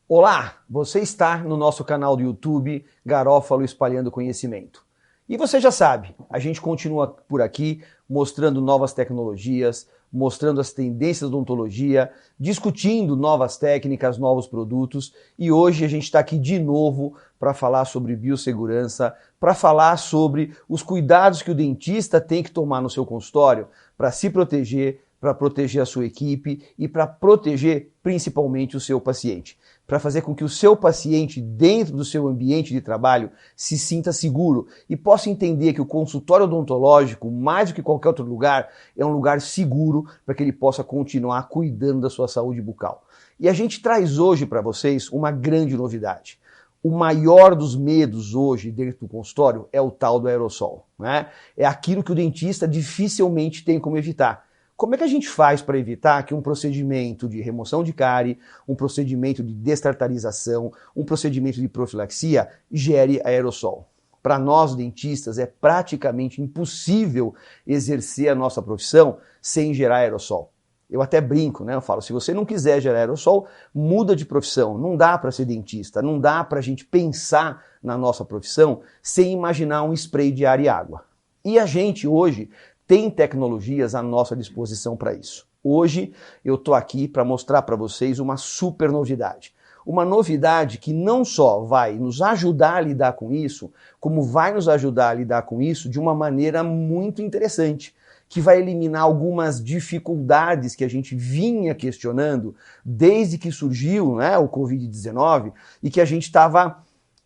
Olá, você está no nosso canal do YouTube Garófalo Espalhando Conhecimento. E você já sabe, a gente continua por aqui mostrando novas tecnologias, mostrando as tendências da odontologia, discutindo novas técnicas, novos produtos, e hoje a gente está aqui de novo para falar sobre biossegurança, para falar sobre os cuidados que o dentista tem que tomar no seu consultório para se proteger, para proteger a sua equipe e para proteger principalmente o seu paciente, para fazer com que o seu paciente, dentro do seu ambiente de trabalho, se sinta seguro e possa entender que o consultório odontológico, mais do que qualquer outro lugar, é um lugar seguro para que ele possa continuar cuidando da sua saúde bucal. E a gente traz hoje para vocês uma grande novidade. O maior dos medos hoje dentro do consultório é o tal do aerossol, né? É aquilo que o dentista dificilmente tem como evitar. Como é que a gente faz para evitar que um procedimento de remoção de cárie, um procedimento de destartarização, um procedimento de profilaxia gere aerossol? Para nós dentistas é praticamente impossível exercer a nossa profissão sem gerar aerossol. Eu até brinco, né? Eu falo, se você não quiser gerar aerossol, muda de profissão. Não dá para ser dentista, não dá para a gente pensar na nossa profissão sem imaginar um spray de ar e água. E a gente hoje tem tecnologias à nossa disposição para isso. Hoje eu estou aqui para mostrar para vocês uma super novidade. Uma novidade que não só vai nos ajudar a lidar com isso, como vai nos ajudar a lidar com isso de uma maneira muito interessante, que vai eliminar algumas dificuldades que a gente vinha questionando desde que surgiu, né, o Covid-19 e que a gente estava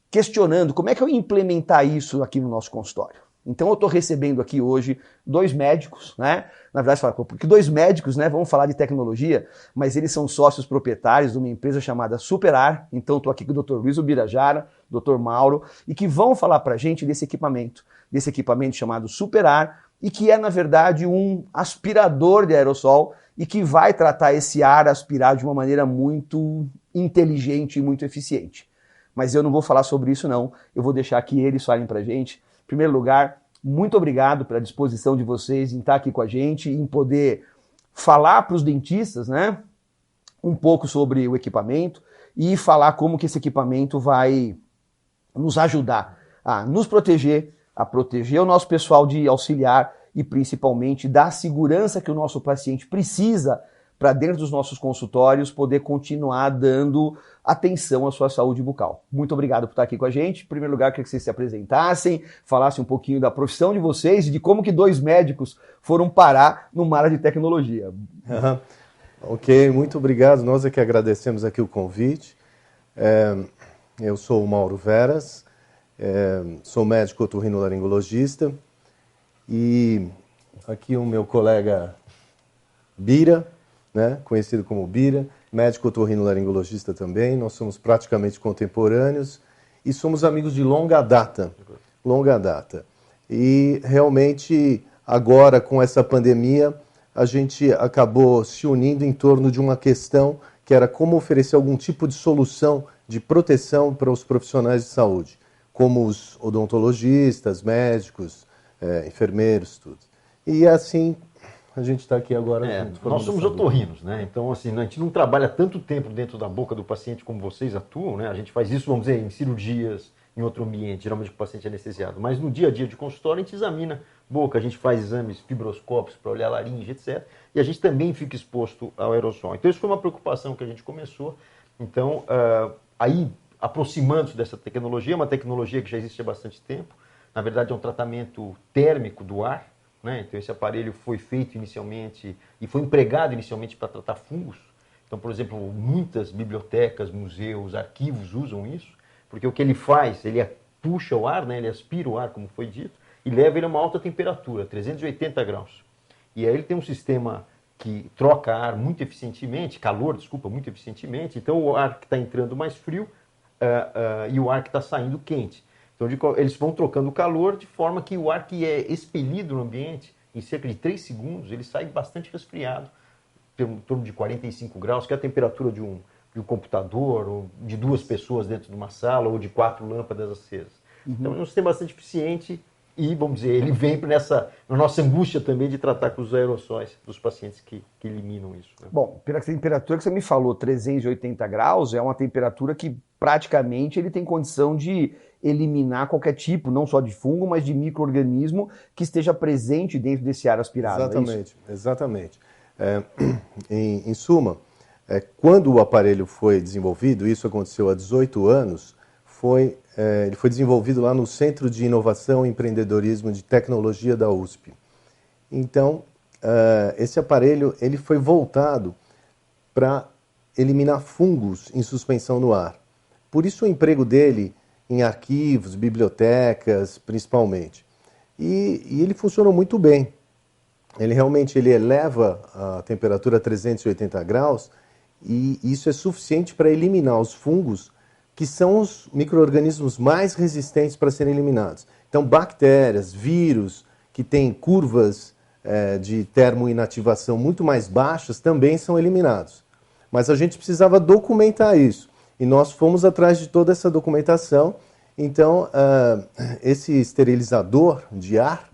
questionando como é que eu ia implementar isso aqui no nosso consultório. Então eu estou recebendo aqui hoje dois médicos, né? Na verdade, fala, porque dois médicos, né? Vamos falar de tecnologia, mas eles são sócios proprietários de uma empresa chamada Superar. Então estou aqui com o Dr. Luiz Ubirajara, Dr. Mauro, e que vão falar para a gente desse equipamento chamado Superar, e que é, na verdade, um aspirador de aerossol e que vai tratar esse ar aspirado de uma maneira muito inteligente e muito eficiente. Mas eu não vou falar sobre isso, não. Eu vou deixar que eles falem para a gente. Em primeiro lugar, muito obrigado pela disposição de vocês em estar aqui com a gente, em poder falar para os dentistas, né, um pouco sobre o equipamento e falar como que esse equipamento vai nos ajudar a nos proteger, a proteger o nosso pessoal de auxiliar e principalmente dar a segurança que o nosso paciente precisa para dentro dos nossos consultórios poder continuar dando atenção à sua saúde bucal. Muito obrigado por estar aqui com a gente. Em primeiro lugar, queria que vocês se apresentassem, falassem um pouquinho da profissão de vocês e de como que dois médicos foram parar numa área de tecnologia. Uhum. Ok, muito obrigado. Nós é que agradecemos aqui o convite. Eu sou o Mauro Veras, sou médico otorrinolaringologista e aqui o meu colega Bira, né, conhecido como Bira, médico otorrinolaringologista também. Nós somos praticamente contemporâneos e somos amigos de longa data. Longa data. E realmente agora com essa pandemia a gente acabou se unindo em torno de uma questão que era como oferecer algum tipo de solução de proteção para os profissionais de saúde, como os odontologistas, médicos, enfermeiros, tudo. E assim a gente está aqui agora. Nós somos otorrinos, né? Então, assim, a gente não trabalha tanto tempo dentro da boca do paciente como vocês atuam, né? A gente faz isso, vamos dizer, em cirurgias, em outro ambiente, geralmente o paciente é anestesiado. Mas no dia a dia de consultório, a gente examina boca, a gente faz exames fibroscópicos para olhar a laringe, etc. E a gente também fica exposto ao aerossol. Então, isso foi uma preocupação que a gente começou. Então, aí, aproximando-se dessa tecnologia, uma tecnologia que já existe há bastante tempo. Na verdade, é um tratamento térmico do ar. Né? Então esse aparelho foi feito inicialmente e foi empregado inicialmente para tratar fungos. Então, por exemplo, muitas bibliotecas, museus, arquivos usam isso, porque o que ele faz, ele puxa o ar, né? Ele aspira o ar, como foi dito, e leva ele a uma alta temperatura, 380 graus. E aí ele tem um sistema que troca ar muito eficientemente, muito eficientemente, então o ar que está entrando mais frio e o ar que está saindo quente. Então, eles vão trocando o calor de forma que o ar que é expelido no ambiente, em cerca de 3 segundos, ele sai bastante resfriado, em torno de 45 graus, que é a temperatura de um computador, ou de 2 pessoas dentro de uma sala, ou de 4 lâmpadas acesas. Então, é um sistema bastante eficiente e, vamos dizer, ele vem na nossa angústia também de tratar com os aerossóis dos pacientes que eliminam isso. Né? Bom, pela temperatura que você me falou, 380 graus, é uma temperatura que praticamente ele tem condição de eliminar qualquer tipo, não só de fungo, mas de micro-organismo que esteja presente dentro desse ar aspirado. Exatamente, exatamente. Em suma, quando o aparelho foi desenvolvido, isso aconteceu há 18 anos, ele foi desenvolvido lá no Centro de Inovação e Empreendedorismo de Tecnologia da USP. Então, esse aparelho ele foi voltado para eliminar fungos em suspensão no ar. Por isso o emprego dele em arquivos, bibliotecas, principalmente. E ele funcionou muito bem. Ele realmente eleva a temperatura a 380 graus e isso é suficiente para eliminar os fungos, que são os micro-organismos mais resistentes para serem eliminados. Então, bactérias, vírus, que têm curvas de termoinativação muito mais baixas, também são eliminados. Mas a gente precisava documentar isso. E nós fomos atrás de toda essa documentação. Então, esse esterilizador de ar,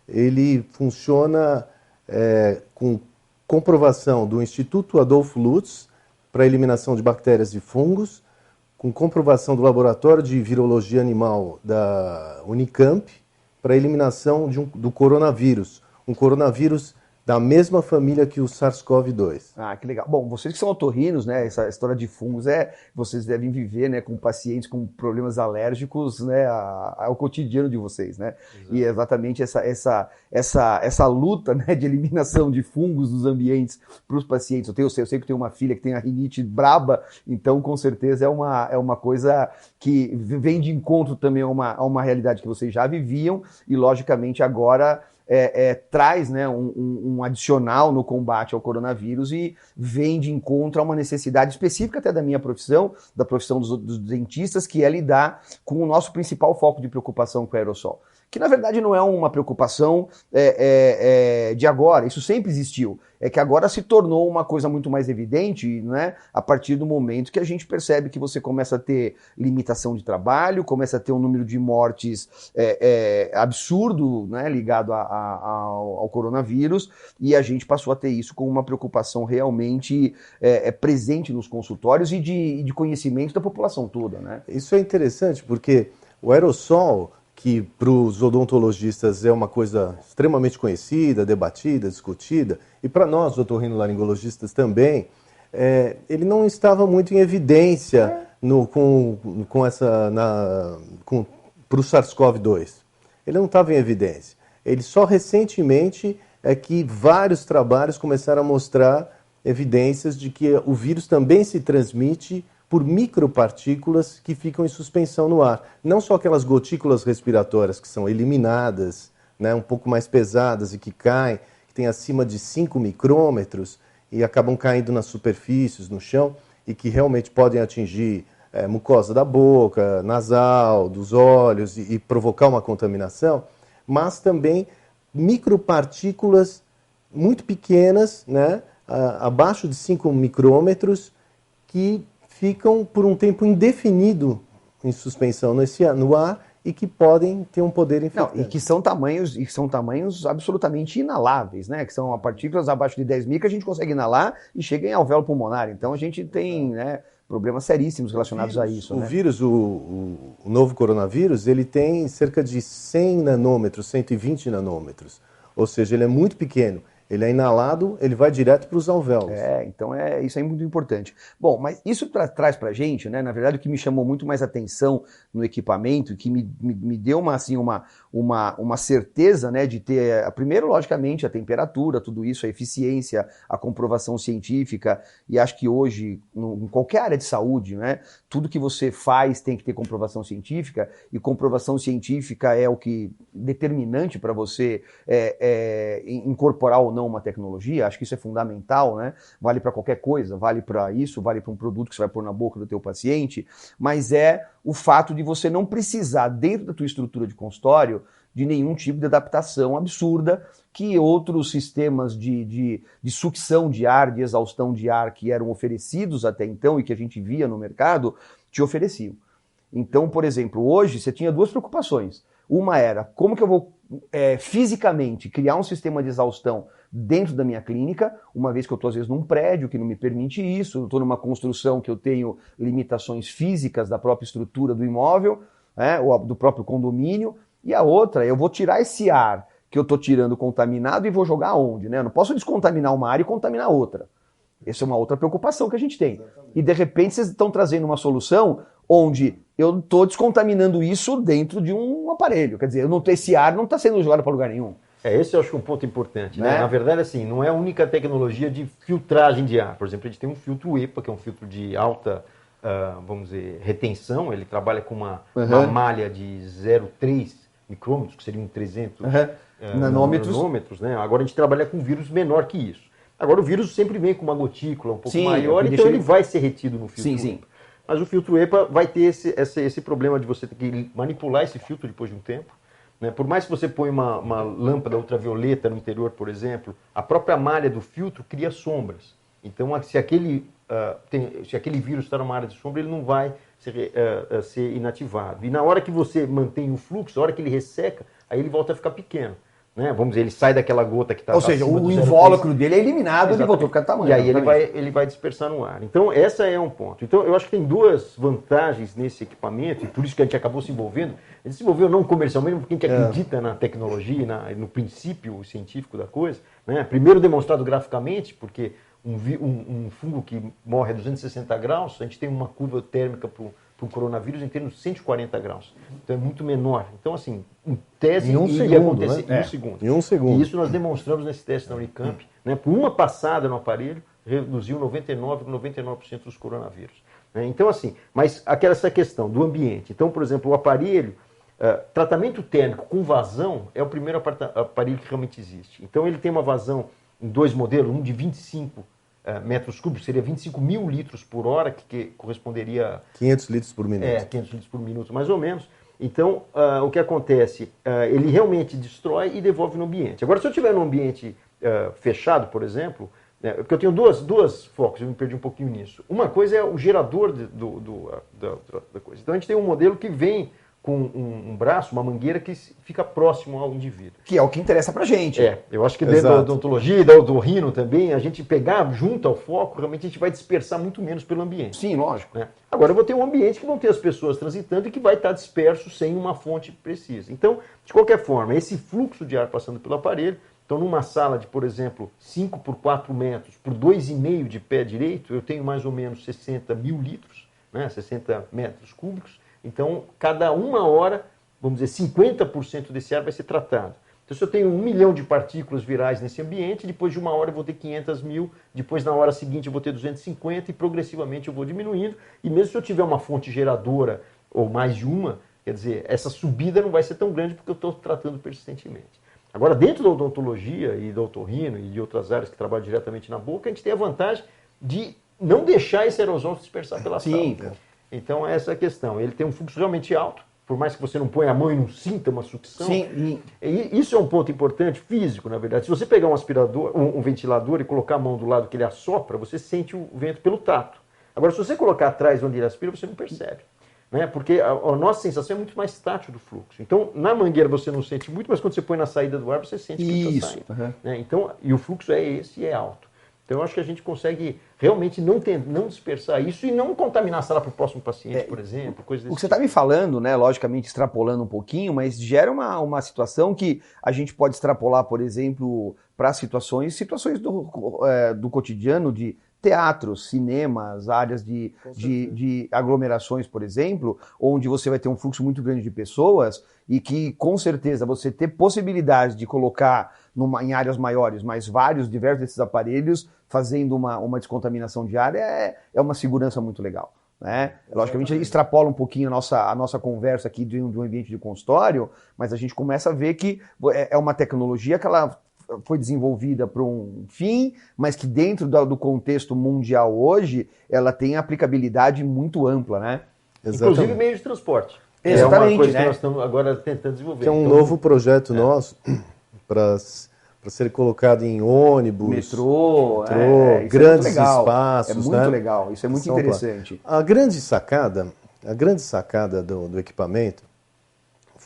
ele funciona com comprovação do Instituto Adolfo Lutz para eliminação de bactérias e fungos, com comprovação do Laboratório de Virologia Animal da Unicamp para eliminação do coronavírus. Um coronavírus da mesma família que o SARS-CoV-2. Ah, que legal. Bom, vocês que são otorrinos, né, essa história de fungos vocês devem viver, né, com pacientes com problemas alérgicos, né, ao cotidiano de vocês, né? Exato. E é exatamente essa luta, né, de eliminação de fungos nos ambientes para os pacientes. Eu sei que tenho uma filha que tem a rinite braba, então com certeza é uma coisa que vem de encontro também a uma realidade que vocês já viviam e logicamente agora traz, né, um adicional no combate ao coronavírus e vem de encontro a uma necessidade específica até da minha profissão, da profissão dos dentistas, que é lidar com o nosso principal foco de preocupação com o aerossol. Que na verdade não é uma preocupação de agora, isso sempre existiu. É que agora se tornou uma coisa muito mais evidente, né, a partir do momento que a gente percebe que você começa a ter limitação de trabalho, começa a ter um número de mortes absurdo, né, ligado ao coronavírus, e a gente passou a ter isso com uma preocupação realmente presente nos consultórios e de conhecimento da população toda. Né? Isso é interessante porque o aerossol, que para os odontologistas é uma coisa extremamente conhecida, debatida, discutida, e para nós, otorrinolaringologistas também, ele não estava muito em evidência para o SARS-CoV-2. Ele não estava em evidência. Ele só recentemente é que vários trabalhos começaram a mostrar evidências de que o vírus também se transmite por micropartículas que ficam em suspensão no ar. Não só aquelas gotículas respiratórias que são eliminadas, né, um pouco mais pesadas e que caem, que tem acima de 5 micrômetros e acabam caindo nas superfícies, no chão, e que realmente podem atingir mucosa da boca, nasal, dos olhos e provocar uma contaminação, mas também micropartículas muito pequenas, né, abaixo de 5 micrômetros, que ficam por um tempo indefinido em suspensão no ar e que podem ter um poder infectante. Não, e que são tamanhos absolutamente inaláveis, né? Que são partículas abaixo de 10 micras, a gente consegue inalar e chega em alvéolo pulmonar. Então a gente tem, né, problemas seríssimos relacionados a isso. O vírus, o novo coronavírus, ele tem cerca de 100 nanômetros, 120 nanômetros. Ou seja, ele é muito pequeno. Ele é inalado, ele vai direto para os alvéolos. Então isso é muito importante. Bom, mas isso traz para a gente, né, na verdade, o que me chamou muito mais atenção no equipamento, que me deu uma certeza, né, de ter, primeiro, logicamente, a temperatura, tudo isso, a eficiência, a comprovação científica, e acho que hoje, em qualquer área de saúde, né, tudo que você faz tem que ter comprovação científica, e comprovação científica é o que determinante para você incorporar ou não uma tecnologia. Acho que isso é fundamental, né? Vale para qualquer coisa, vale para isso, vale para um produto que você vai pôr na boca do teu paciente, mas é o fato de você não precisar, dentro da tua estrutura de consultório, de nenhum tipo de adaptação absurda que outros sistemas de sucção de ar, de exaustão de ar que eram oferecidos até então e que a gente via no mercado, te ofereciam. Então, por exemplo, hoje você tinha duas preocupações. Uma era, como que eu vou fisicamente criar um sistema de exaustão dentro da minha clínica, uma vez que eu estou às vezes num prédio que não me permite isso, eu estou numa construção que eu tenho limitações físicas da própria estrutura do imóvel, ou do próprio condomínio, e a outra, eu vou tirar esse ar que eu estou tirando contaminado e vou jogar onde? Né? Eu não posso descontaminar uma área e contaminar outra. Essa é uma outra preocupação que a gente tem. Exatamente. E de repente vocês estão trazendo uma solução onde eu estou descontaminando isso dentro de um aparelho. Quer dizer, esse ar não está sendo jogado para lugar nenhum. Esse eu acho que é um ponto importante. Né? Na verdade, assim, não é a única tecnologia de filtragem de ar. Por exemplo, a gente tem um filtro EPA, que é um filtro de alta, vamos dizer, retenção. Ele trabalha com uma malha de 0,3 micrômetros, que seriam 300 nanômetros. Né? Agora a gente trabalha com vírus menor que isso. Agora o vírus sempre vem com uma gotícula um pouco maior, então ele vai ser retido no filtro EPA. Mas o filtro EPA vai ter esse problema de você ter que manipular esse filtro depois de um tempo. Né? Por mais que você ponha uma lâmpada ultravioleta no interior, por exemplo, a própria malha do filtro cria sombras. Então, se aquele vírus está numa área de sombra, ele não vai ser inativado. E na hora que você mantém o fluxo, na hora que ele resseca, aí ele volta a ficar pequeno. Né? Vamos dizer, ele sai daquela gota que está. Ou seja, o invólucro dele é eliminado e voltou a ficar tamanho. E aí ele vai dispersar no ar. Então, essa é um ponto. Então, eu acho que tem duas vantagens nesse equipamento, e por isso que a gente acabou se envolvendo. A gente se envolveu não comercialmente, porque a gente acredita na tecnologia, no princípio científico da coisa. Né? Primeiro demonstrado graficamente, porque um fungo que morre a 260 graus, a gente tem uma curva térmica para o coronavírus em termos de 140 graus. Então é muito menor. Então, assim, em tese, ia acontecer em um segundo. Em um segundo. E isso nós demonstramos nesse teste na Unicamp. Né? Por uma passada no aparelho, reduziu 99,99% dos coronavírus. Né? Então, assim, mas essa questão do ambiente. Então, por exemplo, o aparelho, tratamento térmico com vazão é o primeiro aparelho que realmente existe. Então, ele tem uma vazão em dois modelos, um de 25 metros cúbicos, seria 25 mil litros por hora, que corresponderia... 500 litros por minuto. 500 litros por minuto, mais ou menos. Então, o que acontece? Ele realmente destrói e devolve no ambiente. Agora, se eu tiver num ambiente fechado, por exemplo, porque eu tenho duas focos, eu me perdi um pouquinho nisso. Uma coisa é o gerador da coisa. Então, a gente tem um modelo que vem com um braço, uma mangueira que fica próximo ao indivíduo. Que é o que interessa pra gente. Eu acho que dentro da odontologia e da otorrino também, a gente pegar junto ao foco, realmente a gente vai dispersar muito menos pelo ambiente. Sim, lógico. Né? Agora eu vou ter um ambiente que vão ter as pessoas transitando e que vai estar disperso sem uma fonte precisa. Então, de qualquer forma, esse fluxo de ar passando pelo aparelho, então numa sala de, por exemplo, 5 por 4 metros por 2,5 de pé direito, eu tenho mais ou menos 60 mil litros, né? 60 metros cúbicos. Então, cada uma hora, vamos dizer, 50% desse ar vai ser tratado. Então, se eu tenho 1 milhão de partículas virais nesse ambiente, depois de uma hora eu vou ter 500 mil, depois na hora seguinte eu vou ter 250 e progressivamente eu vou diminuindo. E mesmo se eu tiver uma fonte geradora ou mais de uma, quer dizer, essa subida não vai ser tão grande porque eu estou tratando persistentemente. Agora, dentro da odontologia e do otorrino e de outras áreas que trabalham diretamente na boca, a gente tem a vantagem de não deixar esse aerosol se dispersar pela sala. Então, essa é a questão. Ele tem um fluxo realmente alto, por mais que você não ponha a mão e não sinta uma sucção. Sim. E isso é um ponto importante, físico, na verdade. Se você pegar um aspirador, um ventilador e colocar a mão do lado que ele assopra, você sente o vento pelo tato. Agora, se você colocar atrás onde ele aspira, você não percebe. Né? Porque a nossa sensação é muito mais tátil do fluxo. Então, na mangueira você não sente muito, mas quando você põe na saída do ar, você sente que ele está saindo. Né? Então, e o fluxo é esse e é alto. Então, eu acho que a gente consegue realmente não dispersar isso e não contaminar a sala para o próximo paciente, por exemplo. Coisa desse o que você está me falando, né, logicamente extrapolando um pouquinho, mas gera uma situação que a gente pode extrapolar, por exemplo, para situações do cotidiano de teatros, cinemas, áreas de aglomerações, por exemplo, onde você vai ter um fluxo muito grande de pessoas e que, com certeza, você ter possibilidade de colocar em áreas maiores, mas diversos desses aparelhos, fazendo uma descontaminação de ar, é uma segurança muito legal. Né? Logicamente, extrapola um pouquinho a nossa conversa aqui de um ambiente de consultório, mas a gente começa a ver que é uma tecnologia que ela foi desenvolvida para um fim, mas que dentro do contexto mundial hoje, ela tem aplicabilidade muito ampla, né? Inclusive meio de transporte. Exatamente, é uma coisa né? que nós estamos agora tentando desenvolver. Que é um novo projeto nosso para ser colocado em ônibus, metrô, grandes espaços. É muito legal, isso é muito interessante. A grande sacada do equipamento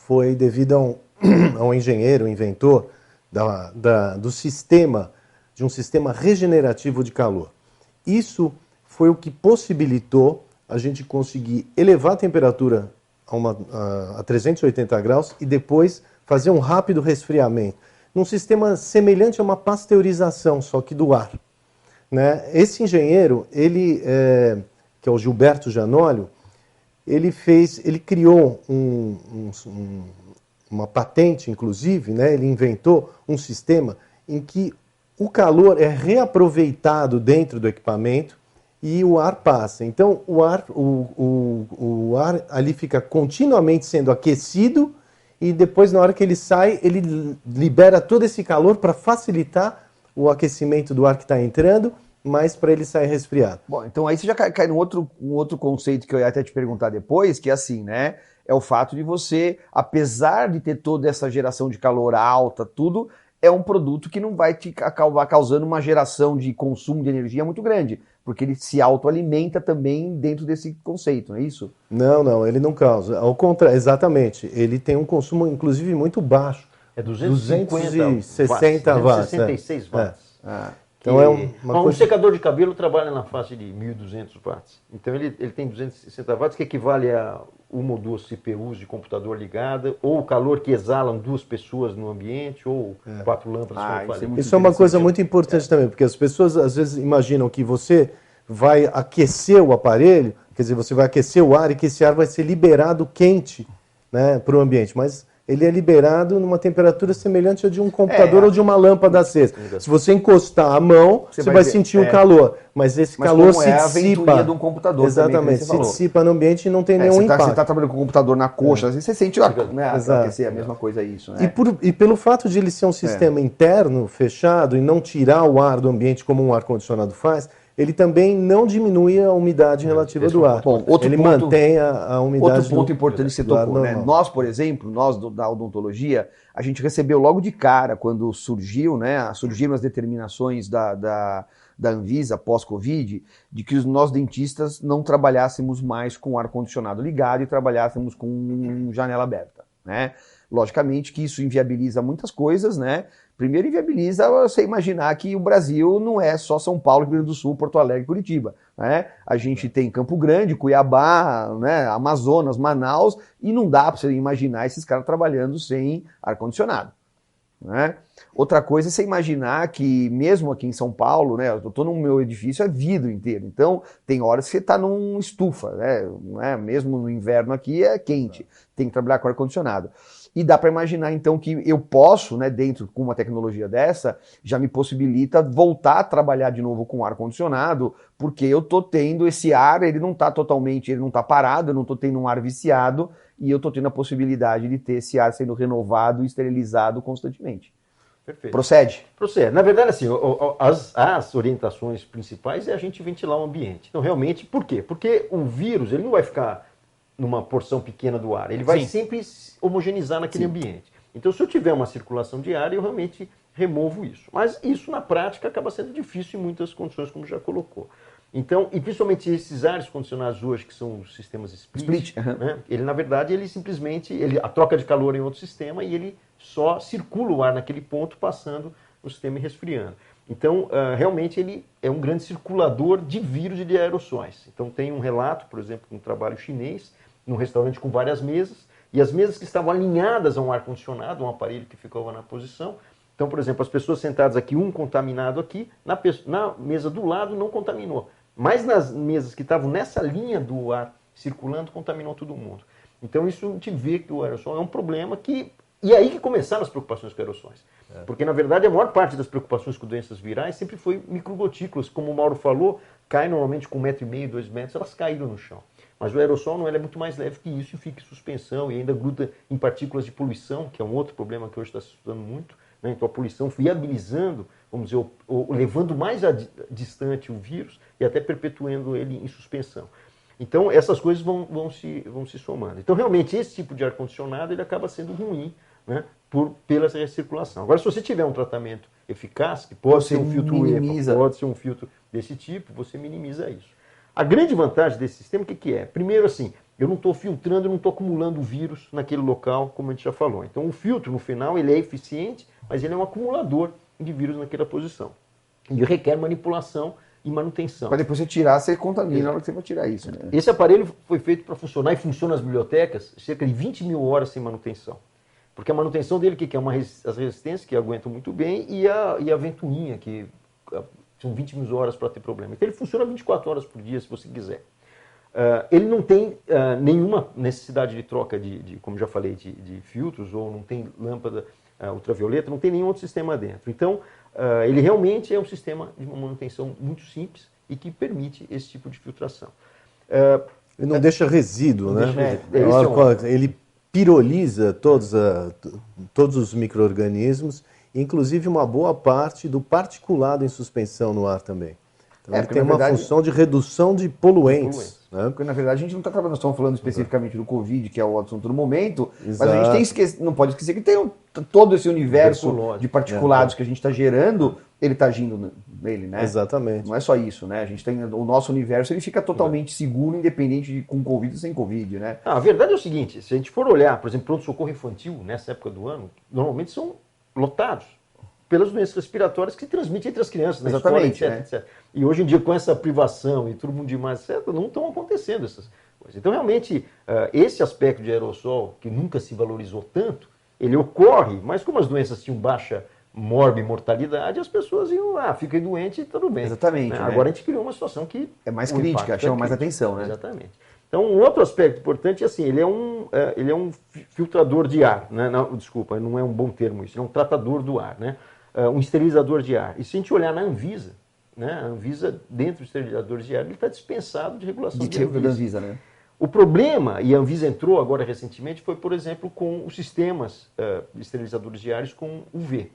foi devido a um engenheiro, um inventor de um sistema regenerativo de calor. Isso foi o que possibilitou a gente conseguir elevar a temperatura a 380 graus e depois fazer um rápido resfriamento, num sistema semelhante a uma pasteurização, só que do ar. Né? Esse engenheiro, que é o Gilberto Janólio, ele criou uma patente, inclusive, né? Ele inventou um sistema em que o calor é reaproveitado dentro do equipamento e o ar passa. Então, o ar ali fica continuamente sendo aquecido e depois, na hora que ele sai, ele libera todo esse calor para facilitar o aquecimento do ar que está entrando, mas para ele sair resfriado. Bom, então aí você já cai num outro conceito que eu ia até te perguntar depois, que é assim, né? É o fato de você, apesar de ter toda essa geração de calor alta, tudo, é um produto que não vai te acabar causando uma geração de consumo de energia muito grande, porque ele se autoalimenta também dentro desse conceito, não é isso? Não, ele não causa. Ao contrário, exatamente. Ele tem um consumo, inclusive, muito baixo. É 260 watts. 266 watts. Então um secador de cabelo trabalha na faixa de 1.200 watts. Então ele tem 260 watts, que equivale a uma ou duas CPUs de computador ligada, ou o calor que exalam 2 pessoas no ambiente, ou 4 lâmpadas. Isso é uma coisa muito importante também, porque as pessoas às vezes imaginam que você vai aquecer o aparelho, quer dizer, você vai aquecer o ar e que esse ar vai ser liberado quente, né, para o ambiente, mas ele é liberado numa temperatura semelhante a de um computador ou de uma lâmpada acesa. Se você encostar a mão, você vai sentir o calor, mas esse calor se dissipa. De um computador exatamente, se dissipa no ambiente e não tem nenhum impacto. Você está trabalhando com o computador na coxa, você sente aquecer, a mesma coisa isso. Né? E pelo fato de ele ser um sistema interno, fechado, e não tirar o ar do ambiente como um ar-condicionado faz, ele também não diminui a umidade relativa do ar. Bom, ele mantém a umidade. Outro ponto importante que você tocou, né? Nós, por exemplo, da odontologia, a gente recebeu logo de cara, quando surgiram as determinações da Anvisa pós-Covid, de que nós dentistas não trabalhássemos mais com ar-condicionado ligado e trabalhássemos com janela aberta, né? Logicamente que isso inviabiliza muitas coisas, né? Primeiro, inviabiliza você imaginar que o Brasil não é só São Paulo, Rio Grande do Sul, Porto Alegre e Curitiba. Né? A gente tem Campo Grande, Cuiabá, né? Amazonas, Manaus, e não dá para você imaginar esses caras trabalhando sem ar-condicionado. Né? Outra coisa é você imaginar que, mesmo aqui em São Paulo, né, eu estou no meu edifício é vidro inteiro, então tem horas que você está num estufa, né? Mesmo no inverno aqui é quente, tem que trabalhar com ar-condicionado. E dá para imaginar, então, que eu posso, né, dentro com uma tecnologia dessa, já me possibilita voltar a trabalhar de novo com ar-condicionado, porque eu estou tendo esse ar, ele não está parado, eu não estou tendo um ar viciado, e eu estou tendo a possibilidade de ter esse ar sendo renovado e esterilizado constantemente. Perfeito. Procede? Procede. Na verdade, assim, as orientações principais é a gente ventilar o ambiente. Então, realmente, por quê? Porque o vírus, ele não vai ficar numa porção pequena do ar, ele vai sempre homogeneizar naquele ambiente. Então, se eu tiver uma circulação de ar, eu realmente removo isso. Mas isso, na prática, acaba sendo difícil em muitas condições, como já colocou. Então, e principalmente esses ares condicionados hoje, que são os sistemas split. Né? Ele, na verdade, ele simplesmente, a troca de calor em outro sistema e ele só circula o ar naquele ponto, passando no sistema e resfriando. Então, realmente, ele é um grande circulador de vírus e de aerossóis. Então, tem um relato, por exemplo, de um trabalho chinês, num restaurante com várias mesas, e as mesas que estavam alinhadas a um ar-condicionado, um aparelho que ficava na posição. Então, por exemplo, as pessoas sentadas aqui, um contaminado aqui, na mesa do lado não contaminou. Mas nas mesas que estavam nessa linha do ar circulando, contaminou todo mundo. Então, isso a gente vê que o aerossol é um problema que... E aí que começaram as preocupações com aerossóis. Porque, na verdade, a maior parte das preocupações com doenças virais sempre foi microgotículas. Como o Mauro falou, cai normalmente com 1,5 m, 2 metros, elas caíram no chão. Mas o aerossol não, ele é muito mais leve que isso e fica em suspensão e ainda gruda em partículas de poluição, que é um outro problema que hoje está se estudando muito. Né? Então a poluição viabilizando, vamos dizer, levando mais distante o vírus e até perpetuando ele em suspensão. Então essas coisas vão se somando. Então realmente esse tipo de ar-condicionado ele acaba sendo ruim, né? Pela recirculação. Agora, se você tiver um tratamento eficaz, que pode ser um filtro EPA, pode ser um filtro desse tipo, você minimiza isso. A grande vantagem desse sistema, o que é? Primeiro, assim, eu não estou filtrando, eu não estou acumulando vírus naquele local, como a gente já falou. Então o filtro, no final, ele é eficiente, mas ele é um acumulador de vírus naquela posição. E requer manipulação e manutenção. Para depois você tirar, você contamina na hora que você vai tirar isso. Né? Esse aparelho foi feito para funcionar e funciona nas bibliotecas cerca de 20 mil horas sem manutenção. Porque a manutenção dele, o que é? As resistências, que aguentam muito bem, e a ventoinha, que são 20 mil horas para ter problema. Então ele funciona 24 horas por dia, se você quiser. Ele não tem nenhuma necessidade de troca como já falei, de filtros, ou não tem lâmpada ultravioleta, não tem nenhum outro sistema dentro. Então, ele realmente é um sistema de uma manutenção muito simples e que permite esse tipo de filtração. Ele não deixa resíduo, né? Ele piroliza todos os micro-organismos, inclusive uma boa parte do particulado em suspensão no ar também. Então, ele tem uma função de redução de poluentes. Né? Porque, na verdade, a gente não está trabalhando, nós estamos falando especificamente do Covid, que é o assunto do momento, mas a gente não pode esquecer que tem todo esse universo de particulados que a gente está gerando, ele está agindo nele, né? Exatamente. Não é só isso, né? A gente tem o nosso universo, ele fica totalmente seguro, independente de com Covid ou sem Covid, né? A verdade é o seguinte, se a gente for olhar, por exemplo, pronto-socorro infantil, nessa época do ano, normalmente são lotados pelas doenças respiratórias que se transmitem entre as crianças, na escola, etc, etc. E hoje em dia, com essa privação e todo mundo demais, etc., não estão acontecendo essas coisas. Então, realmente, esse aspecto de aerossol, que nunca se valorizou tanto, ele ocorre, mas como as doenças tinham baixa mortalidade, as pessoas iam lá, fiquem doentes e tudo bem. Exatamente. Né? Agora a gente criou uma situação que... é mais crítica, chama mais atenção, né? Exatamente. Então, um outro aspecto importante é assim, ele é um filtrador de ar, né? Não, desculpa, não é um bom termo isso, ele é um tratador do ar, né? Um esterilizador de ar. E se a gente olhar na Anvisa, né? A Anvisa, dentro dos esterilizadores de ar, ele está dispensado de regulação de Anvisa, né? O problema, e a Anvisa entrou agora recentemente, foi, por exemplo, com os sistemas esterilizadores de ares com UV.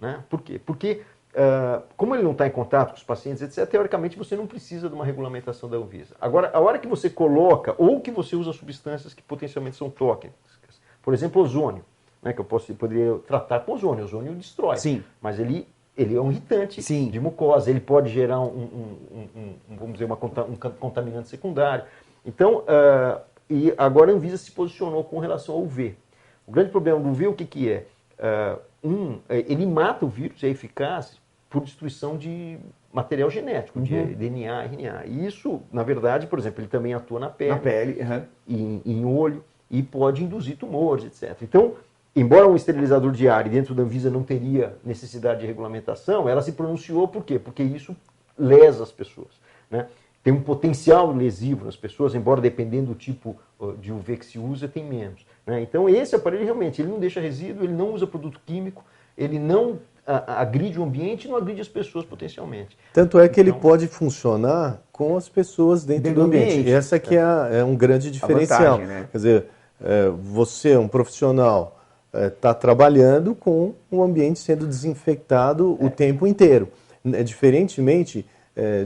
Né? Por quê? Porque, como ele não está em contato com os pacientes, etc., teoricamente você não precisa de uma regulamentação da Anvisa. Agora, a hora que você coloca, ou que você usa substâncias que potencialmente são tóxicas, por exemplo, ozônio, né, que eu poderia tratar com ozônio, o ozônio destrói, sim, mas ele é um irritante sim, de mucosa, ele pode gerar vamos dizer, um contaminante secundário. Então, e agora a Anvisa se posicionou com relação ao UV. O grande problema do UV, o que é? Ele mata o vírus, é eficaz por destruição de material genético, de DNA, RNA. E isso, na verdade, por exemplo, ele também atua na pele, em olho, e pode induzir tumores, etc. Então, embora um esterilizador de ar, e dentro da Anvisa não teria necessidade de regulamentação, ela se pronunciou por quê? Porque isso lesa as pessoas, né? Tem um potencial lesivo nas pessoas, embora dependendo do tipo de UV que se usa, tem menos. Né? Então esse aparelho realmente, ele não deixa resíduo, ele não usa produto químico, ele não agride o ambiente e não agride as pessoas potencialmente. Tanto é que ele pode funcionar com as pessoas dentro do ambiente. E essa que é um grande diferencial. Vantagem, né? Quer dizer, você, um profissional, está trabalhando com o ambiente sendo desinfectado o tempo inteiro. Diferentemente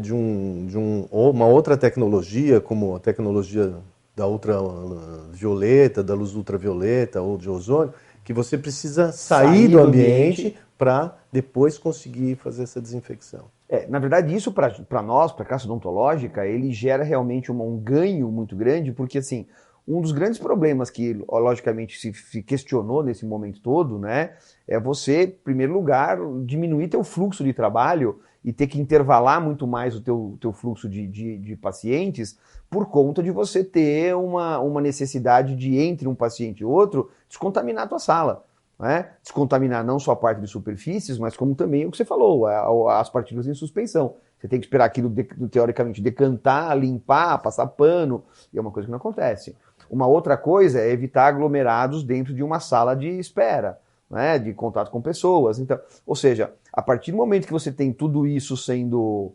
de uma outra tecnologia, como a tecnologia da ultravioleta, da luz ultravioleta ou de ozônio, que você precisa sair do ambiente para depois conseguir fazer essa desinfecção. Na verdade, isso para nós, para a classe odontológica, ele gera realmente um ganho muito grande, porque assim, um dos grandes problemas que, logicamente, se questionou nesse momento todo, né, é você, em primeiro lugar, diminuir teu fluxo de trabalho e ter que intervalar muito mais o teu fluxo de pacientes por conta de você ter uma necessidade de, entre um paciente e outro, descontaminar a tua sala. Né? Descontaminar não só a parte de superfícies, mas como também o que você falou, as partículas em suspensão. Você tem que esperar aquilo, teoricamente, decantar, limpar, passar pano, e é uma coisa que não acontece. Uma outra coisa é evitar aglomerados dentro de uma sala de espera, né, de contato com pessoas. Então, ou seja, a partir do momento que você tem tudo isso sendo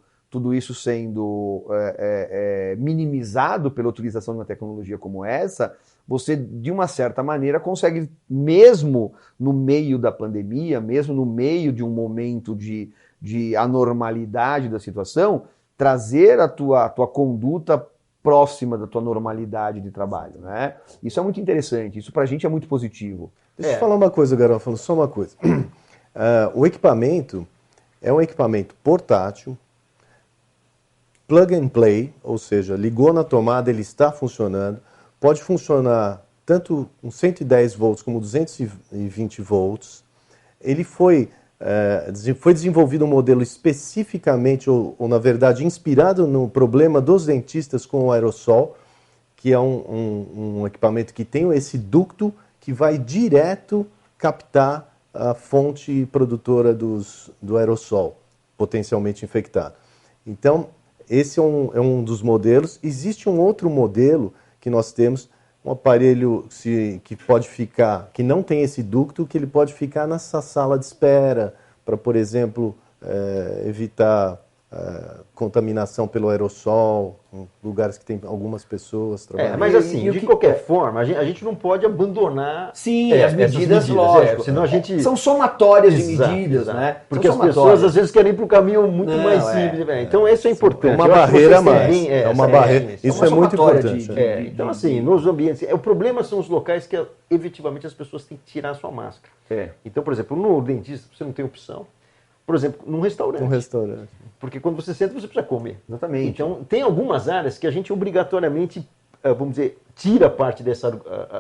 minimizado pela utilização de uma tecnologia como essa, você, de uma certa maneira, consegue, mesmo no meio da pandemia, mesmo no meio de um momento de anormalidade da situação, trazer a tua conduta próxima da tua normalidade de trabalho, né? Isso é muito interessante, isso pra gente é muito positivo. Deixa eu falar uma coisa, Garofalo, só uma coisa. O equipamento é um equipamento portátil, plug and play, ou seja, ligou na tomada, ele está funcionando. pode funcionar tanto com 110 volts como 220 volts. Ele foi desenvolvido um modelo especificamente, ou na verdade inspirado no problema dos dentistas com o aerossol, que é um equipamento que tem esse ducto que vai direto captar a fonte produtora do aerossol potencialmente infectado. Então, esse é um dos modelos. Existe um outro modelo que nós temos, um aparelho que pode ficar, que não tem esse ducto, que ele pode ficar nessa sala de espera para, por exemplo, evitar contaminação pelo aerossol, em lugares que tem algumas pessoas trabalhando. Mas assim, de qualquer forma, a gente não pode abandonar as medidas, lógico. Senão a gente... São somatórias de medidas, né? Porque as pessoas às vezes querem ir para um caminho muito mais simples. Então isso é importante. Uma barreira a mais. Uma barreira. Isso é muito importante. Então assim, nos ambientes... O problema são os locais que efetivamente as pessoas têm que tirar a sua máscara. Então, por exemplo, no dentista você não tem opção. Por exemplo, num restaurante. Porque quando você senta, você precisa comer. Exatamente. Então, tem algumas áreas que a gente obrigatoriamente, vamos dizer, tira parte dessa,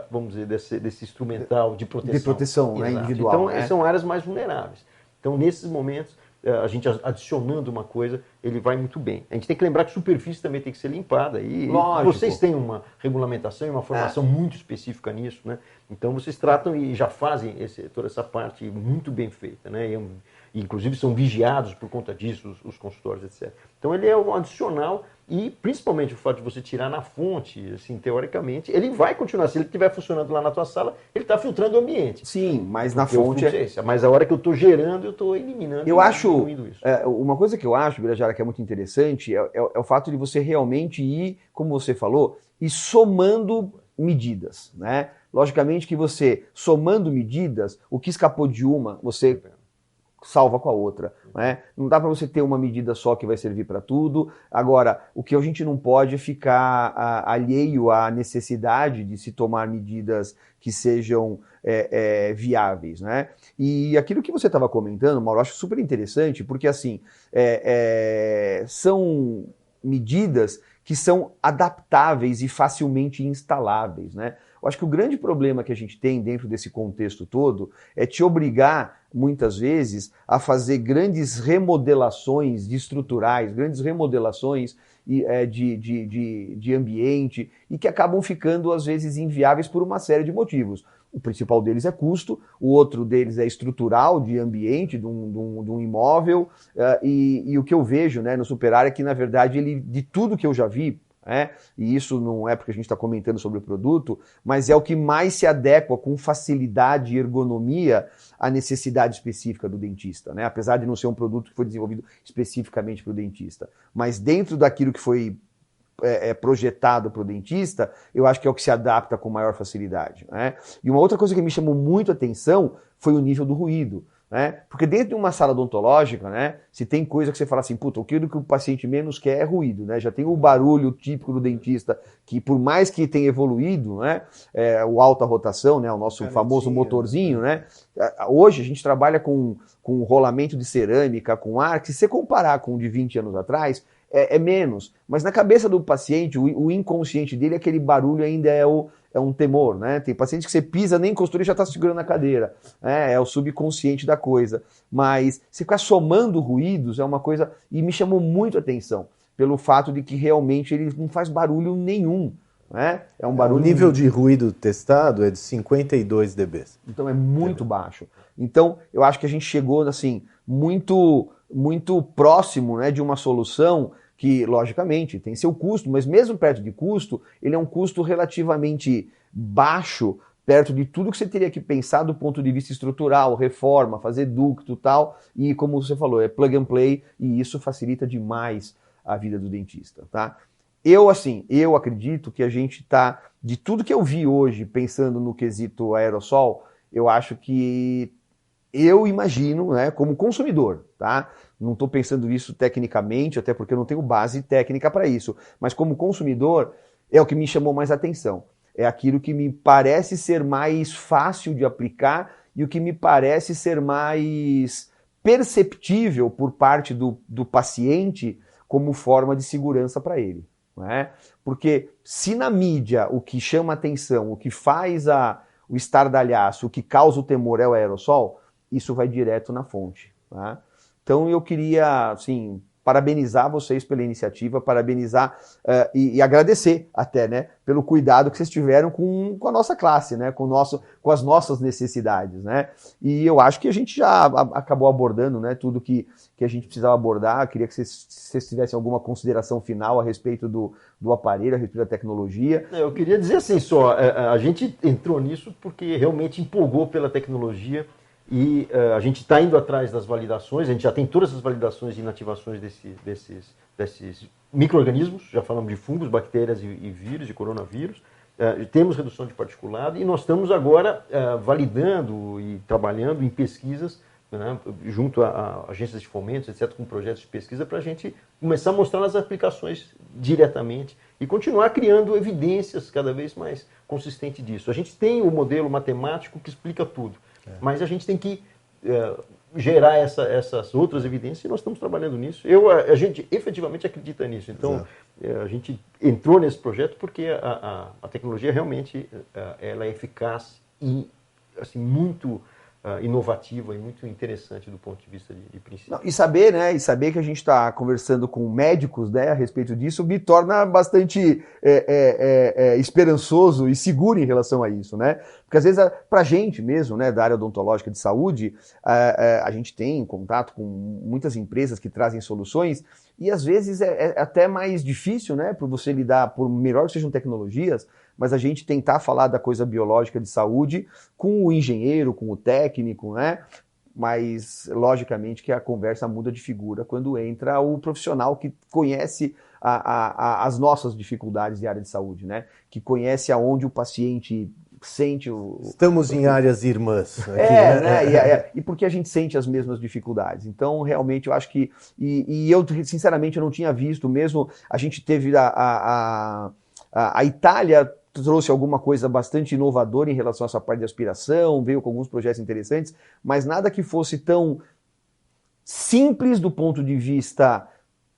vamos dizer, desse instrumental de proteção. De proteção, né, individual. Então, são áreas mais vulneráveis. Então, nesses momentos, a gente adicionando uma coisa, ele vai muito bem. A gente tem que lembrar que a superfície também tem que ser limpada. E vocês têm uma regulamentação e uma formação muito específica nisso, né? Então, vocês tratam e já fazem toda essa parte muito bem feita, né? Inclusive são vigiados por conta disso, os consultórios, etc. Então ele é um adicional e principalmente o fato de você tirar na fonte, assim, teoricamente, ele vai continuar. Se ele estiver funcionando lá na tua sala, ele está filtrando o ambiente. Sim, mas na fonte... Mas a hora que eu estou gerando, eu estou eliminando. Eu acho, isso. Uma coisa que eu acho, Birajara, que é muito interessante, é o fato de você realmente ir, como você falou, e somando medidas, né? Logicamente que você, somando medidas, o que escapou de uma, você... salva com a outra, né? Não dá para você ter uma medida só que vai servir para tudo. Agora, o que a gente não pode é ficar alheio à necessidade de se tomar medidas que sejam viáveis, né? E aquilo que você estava comentando, Mauro, eu acho super interessante, porque assim, são medidas que são adaptáveis e facilmente instaláveis, né? Eu acho que o grande problema que a gente tem dentro desse contexto todo é te obrigar, muitas vezes, a fazer grandes remodelações estruturais, grandes remodelações de ambiente e que acabam ficando, às vezes, inviáveis por uma série de motivos. O principal deles é custo, o outro deles é estrutural, de ambiente, de um imóvel, e o que eu vejo, né, no Superar é que, na verdade, de tudo que eu já vi, e isso não é porque a gente está comentando sobre o produto, mas é o que mais se adequa com facilidade e ergonomia à necessidade específica do dentista, né? Apesar de não ser um produto que foi desenvolvido especificamente para o dentista. Mas dentro daquilo que foi projetado para o dentista, eu acho que é o que se adapta com maior facilidade, né? E uma outra coisa que me chamou muito a atenção foi o nível do ruído. Né? Porque dentro de uma sala odontológica, né, se tem coisa que você fala assim, puta, aquilo que o paciente menos quer é ruído, né? Já tem o barulho típico do dentista, que por mais que tenha evoluído, né, o alta rotação, né, o nosso famoso motorzinho, né? Hoje a gente trabalha com rolamento de cerâmica, com ar, que se você comparar com o de 20 anos atrás, é menos. Mas na cabeça do paciente, o inconsciente dele, aquele barulho ainda é um temor, né? Tem paciente que você pisa, nem encostou, ele já está segurando a cadeira. É o subconsciente da coisa. Mas se ficar somando ruídos é uma coisa... E me chamou muito a atenção pelo fato de que realmente ele não faz barulho nenhum. Né? É um barulho... O nível de ruído testado é de 52 dB. Então é muito baixo. Então eu acho que a gente chegou assim, muito próximo, né, de uma solução que, logicamente, tem seu custo, mas mesmo perto de custo, ele é um custo relativamente baixo, perto de tudo que você teria que pensar do ponto de vista estrutural, reforma, fazer ducto e tal, e como você falou, é plug and play, e isso facilita demais a vida do dentista, tá? Eu acredito que a gente está, de tudo que eu vi hoje, pensando no quesito aerossol, eu acho que eu imagino, né, como consumidor, tá? Não estou pensando isso tecnicamente, até porque eu não tenho base técnica para isso, mas como consumidor é o que me chamou mais atenção. É aquilo que me parece ser mais fácil de aplicar e o que me parece ser mais perceptível por parte do paciente como forma de segurança para ele. não é? Porque se na mídia o que chama atenção, o que faz o estardalhaço, o que causa o temor é o aerossol, isso vai direto na fonte. Tá? Então eu queria, assim, parabenizar vocês pela iniciativa, parabenizar e agradecer até, né, pelo cuidado que vocês tiveram com a nossa classe, né, com as nossas necessidades, né, e eu acho que a gente já acabou abordando, né, tudo que a gente precisava abordar. Queria que vocês tivessem alguma consideração final a respeito do aparelho, a respeito da tecnologia. Eu queria dizer assim só, a gente entrou nisso porque realmente empolgou pela tecnologia. E a gente está indo atrás das validações, a gente já tem todas as validações de inativações desses micro-organismos, já falamos de fungos, bactérias e vírus, de coronavírus, temos redução de particulado e nós estamos agora validando e trabalhando em pesquisas, né, junto a agências de fomentos, etc., com projetos de pesquisa, para a gente começar a mostrar as aplicações diretamente e continuar criando evidências cada vez mais consistentes disso. A gente tem o modelo matemático que explica tudo. Mas a gente tem que gerar essas outras evidências e nós estamos trabalhando nisso. A gente efetivamente acredita nisso. Então, a gente entrou nesse projeto porque a tecnologia realmente ela é eficaz e assim, muito inovativa e muito interessante do ponto de vista de princípio. Não, e saber, né, que a gente está conversando com médicos, né, a respeito disso me torna bastante esperançoso e seguro em relação a isso, né? Porque às vezes para a gente mesmo, né, da área odontológica de saúde, a gente tem contato com muitas empresas que trazem soluções e às vezes é até mais difícil, né, por você lidar, por melhor que sejam tecnologias, mas a gente tentar falar da coisa biológica de saúde com o engenheiro, com o técnico, né? Mas, logicamente, que a conversa muda de figura quando entra o profissional que conhece as nossas dificuldades de área de saúde, né? Que conhece aonde o paciente sente Estamos em áreas irmãs. Aqui, né? E porque a gente sente as mesmas dificuldades. Então, realmente, eu acho que... E eu, sinceramente, eu não tinha visto mesmo... A gente teve a Itália trouxe alguma coisa bastante inovadora em relação a essa parte de aspiração, veio com alguns projetos interessantes, mas nada que fosse tão simples do ponto de vista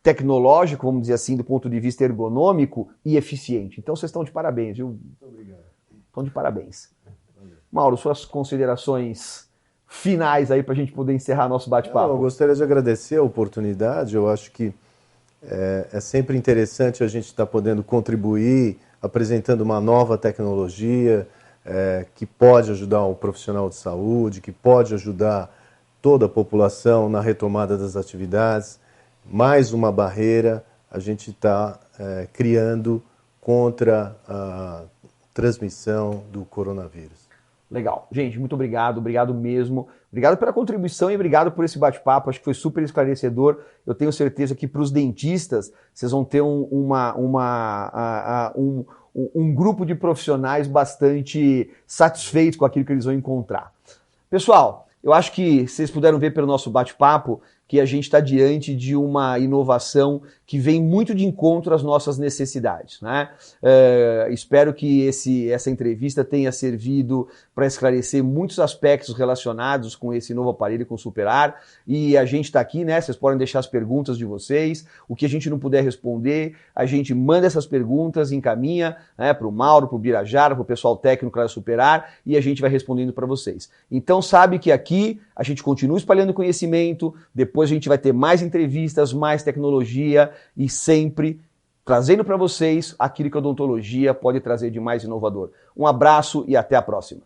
tecnológico, vamos dizer assim, do ponto de vista ergonômico e eficiente. Então vocês estão de parabéns, viu? Muito obrigado. Estão de parabéns. Mauro, suas considerações finais aí para a gente poder encerrar nosso bate-papo. Eu gostaria de agradecer a oportunidade. Eu acho que é sempre interessante a gente estar podendo contribuir, apresentando uma nova tecnologia que pode ajudar o profissional de saúde, que pode ajudar toda a população na retomada das atividades. Mais uma barreira a gente está criando contra a transmissão do coronavírus. Legal. Gente, muito obrigado mesmo. Obrigado pela contribuição e obrigado por esse bate-papo. Acho que foi super esclarecedor. Eu tenho certeza que para os dentistas vocês vão ter um grupo de profissionais bastante satisfeitos com aquilo que eles vão encontrar. Pessoal, eu acho que vocês puderam ver pelo nosso bate-papo que a gente está diante de uma inovação que vem muito de encontro às nossas necessidades, né? Espero que essa entrevista tenha servido para esclarecer muitos aspectos relacionados com esse novo aparelho, com o Superar, e a gente está aqui, né? Vocês podem deixar as perguntas de vocês, o que a gente não puder responder, a gente manda essas perguntas, encaminha, né, para o Mauro, para o Birajara, para o pessoal técnico da Superar, e a gente vai respondendo para vocês. Então sabe que aqui a gente continua espalhando conhecimento, depois a gente vai ter mais entrevistas, mais tecnologia e sempre trazendo para vocês aquilo que a odontologia pode trazer de mais inovador. Um abraço e até a próxima.